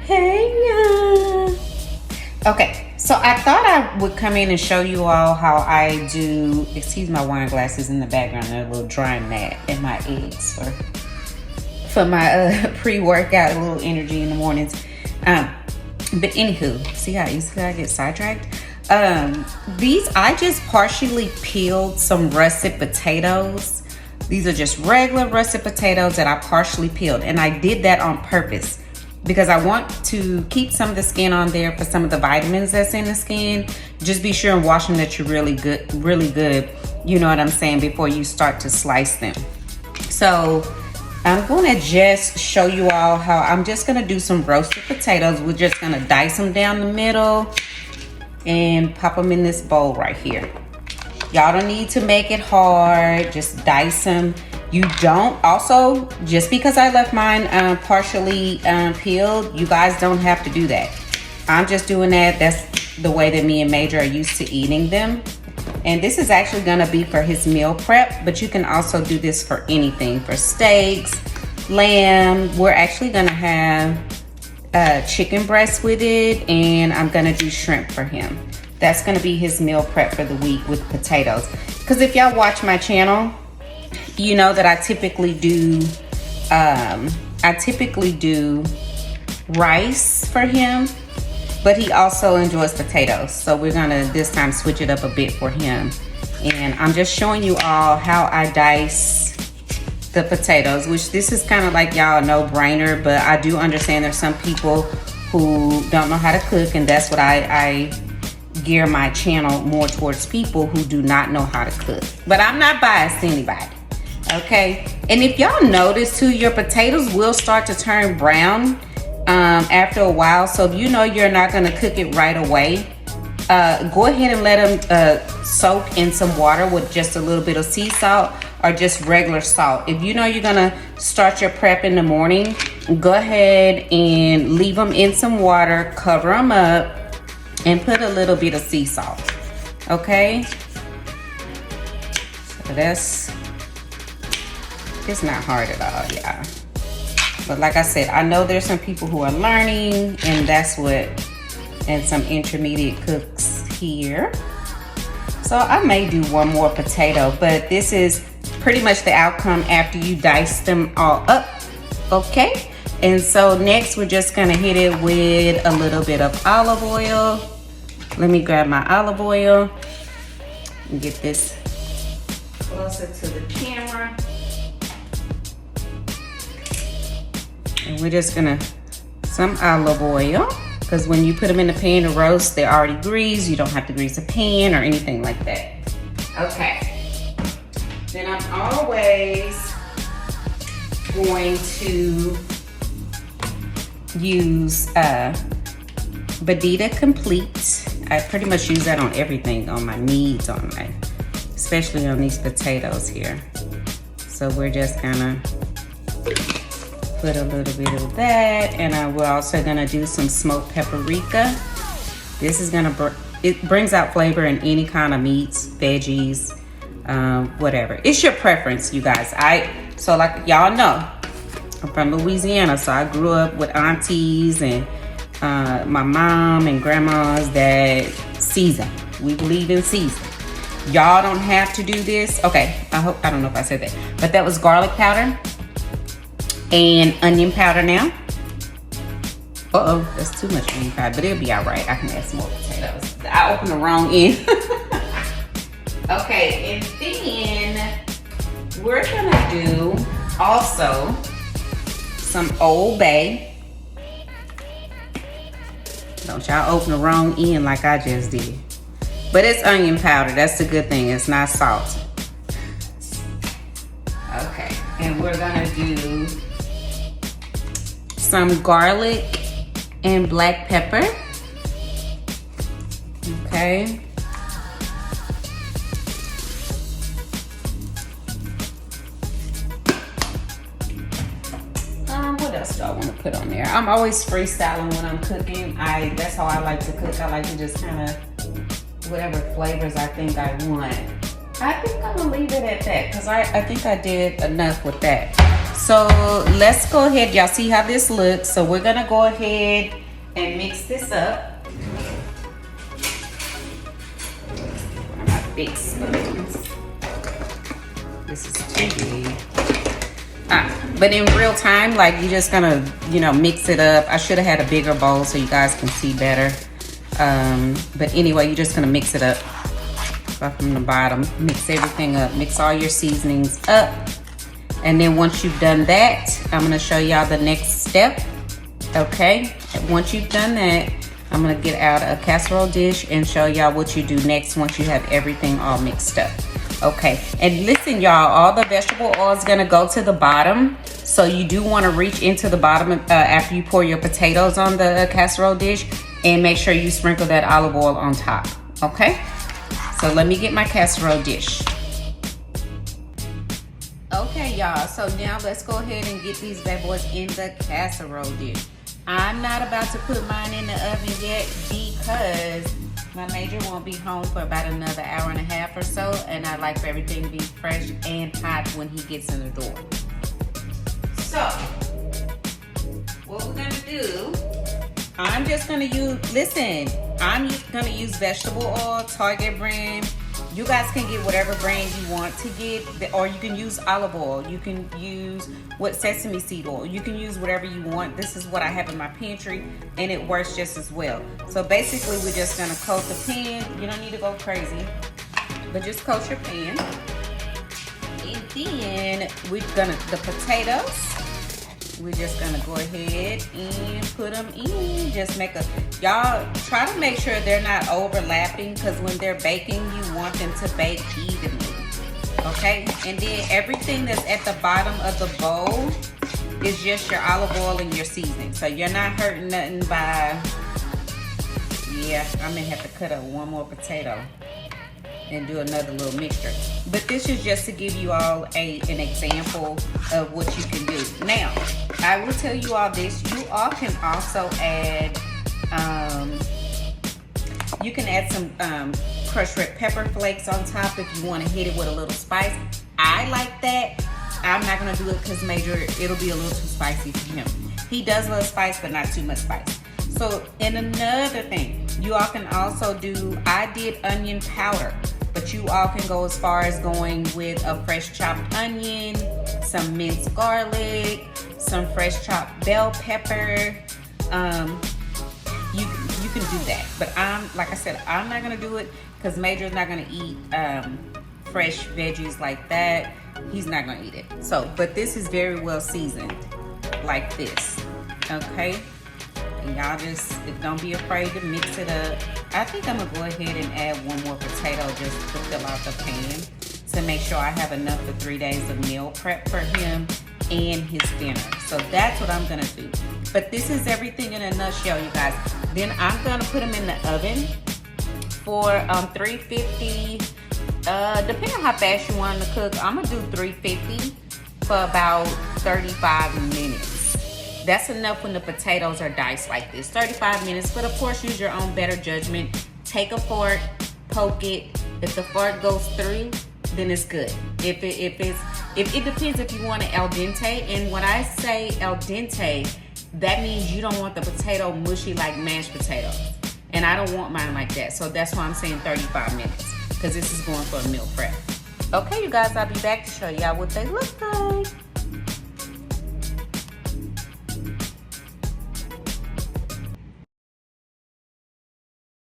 Hey, okay, so I thought I would come in and show you all how I do, excuse my wine glasses in the background, they're a little drying that and my eggs for my pre-workout, a little energy in the mornings. But anywho, see how easily I get sidetracked? These, I just partially peeled some russet potatoes. These are just regular russet potatoes that I partially peeled, and I did that on purpose because I want to keep some of the skin on there for some of the vitamins that's in the skin. Just be sure and wash them that you're really good, you know what I'm saying, before you start to slice them. So I'm gonna just show you all how I'm just gonna do some roasted potatoes. We're just gonna dice them down the middle and pop them in this bowl right here. Y'all don't need to make it hard, just dice them. You don't, also, just because I left mine partially peeled, you guys don't have to do that. I'm just doing that. That's the way that me and Major are used to eating them. And this is actually gonna be for his meal prep, but you can also do this for anything, for steaks, lamb. We're actually gonna have chicken breast with it, and I'm gonna do shrimp for him. That's gonna be his meal prep for the week with potatoes. Because if y'all watch my channel, you know that I typically do rice for him, but he also enjoys potatoes. So we're gonna this time switch it up a bit for him. And I'm just showing you all how I dice the potatoes, which this is kind of like y'all a no-brainer, but I do understand there's some people who don't know how to cook, and that's what I gear my channel more towards, people who do not know how to cook. But I'm not biased to anybody, okay? And if y'all notice too, your potatoes will start to turn brown after a while. So if you know you're not gonna cook it right away, go ahead and let them soak in some water with just a little bit of sea salt or just regular salt. If you know you're gonna start your prep in the morning, go ahead and leave them in some water, cover them up, and put a little bit of sea salt, okay? So it's not hard at all, y'all. But like I said, I know there's some people who are learning, and and some intermediate cooks here. So I may do one more potato, but this is pretty much the outcome after you dice them all up, okay? And so next we're just gonna hit it with a little bit of olive oil. Let me grab my olive oil and get this closer to the camera. And we're just gonna, some olive oil, because when you put them in the pan to roast, they're already greased. You don't have to grease a pan or anything like that. Okay. Then I'm always going to use Badita Complete. I pretty much use that on everything, on my meats, especially on these potatoes here. So we're just gonna put a little bit of that, and we're also gonna do some smoked paprika. This is it brings out flavor in any kind of meats, veggies, whatever. It's your preference, you guys. So like y'all know, I'm from Louisiana, so I grew up with aunties and my mom and grandmas that season. We believe in season. Y'all don't have to do this. Okay, I don't know if I said that, but that was garlic powder and onion powder now. Uh-oh, that's too much onion powder, but it'll be all right. I can add some more potatoes. I opened the wrong end. Okay, and then we're gonna do also some Old Bay. Don't y'all open the wrong end like I just did. But it's onion powder, that's the good thing, it's not salt. Okay, and we're gonna do some garlic and black pepper. Okay. What else do I want to put on there? I'm always freestyling when I'm cooking. That's how I like to cook. I like to just kind of whatever flavors I think I want. I think I'm gonna leave it at that because I think I did enough with that. So let's go ahead. Y'all see how this looks. So we're gonna go ahead and mix this up. My big spoons. This is too big. But in real time, like, you're just gonna, you know, mix it up. I should have had a bigger bowl so you guys can see better. But anyway, you're just gonna mix it up. Start from the bottom, mix everything up, mix all your seasonings up. And then once you've done that, I'm gonna show y'all the next step. Okay, once you've done that, I'm gonna get out a casserole dish and show y'all what you do next once you have everything all mixed up. Okay, and listen, y'all, all the vegetable oil is gonna go to the bottom. So you do wanna reach into the bottom after you pour your potatoes on the casserole dish, and make sure you sprinkle that olive oil on top, okay? So let me get my casserole dish. Okay, y'all, so now let's go ahead and get these bad boys in the casserole dish. I'm not about to put mine in the oven yet because my major won't be home for about another hour and a half or so, and I like for everything to be fresh and hot when he gets in the door. So, what we're gonna do, I'm just gonna use, listen, I'm gonna use vegetable oil, Target brand. You guys can get whatever brand you want to get, or you can use olive oil. You can use sesame seed oil. You can use whatever you want. This is what I have in my pantry, and it works just as well. So basically, we're just gonna coat the pan. You don't need to go crazy, but just coat your pan. And then the potatoes, we're just gonna go ahead and put them in. Just y'all try to make sure they're not overlapping, because when they're baking, you want them to bake evenly, okay? And then everything that's at the bottom of the bowl is just your olive oil and your seasoning. So you're not hurting nothing by, yeah, I may have to cut up one more potato and do another little mixture. But this is just to give you all an example of what you can do. Now, I will tell you all this. You all can also add, you can add some crushed red pepper flakes on top if you want to hit it with a little spice. I like that. I'm not going to do it because Major, it'll be a little too spicy for him. He does love spice, but not too much spice. So, and another thing, you all can also do, I did onion powder, but you all can go as far as going with a fresh chopped onion, some minced garlic, some fresh chopped bell pepper. You can do that, but like I said, I'm not gonna do it because Major's not gonna eat fresh veggies like that. He's not gonna eat it. So, but this is very well seasoned, like this, okay? And y'all just don't be afraid to mix it up. I think I'm gonna go ahead and add one more potato just to fill out the pan to make sure I have enough for 3 days of meal prep for him and his dinner. So that's what I'm gonna do. But this is everything in a nutshell, you guys. Then I'm gonna put them in the oven for 350. Depending on how fast you want them to cook, I'm gonna do 350 for about 35 minutes. That's enough when the potatoes are diced like this, 35 minutes. But of course, use your own better judgment. Take a fork, poke it. If the fork goes through, then it's good. If it depends if you want it al dente. And when I say al dente, that means you don't want the potato mushy like mashed potatoes. And I don't want mine like that. So that's why I'm saying 35 minutes, because this is going for a meal prep. Okay, you guys, I'll be back to show y'all what they look like.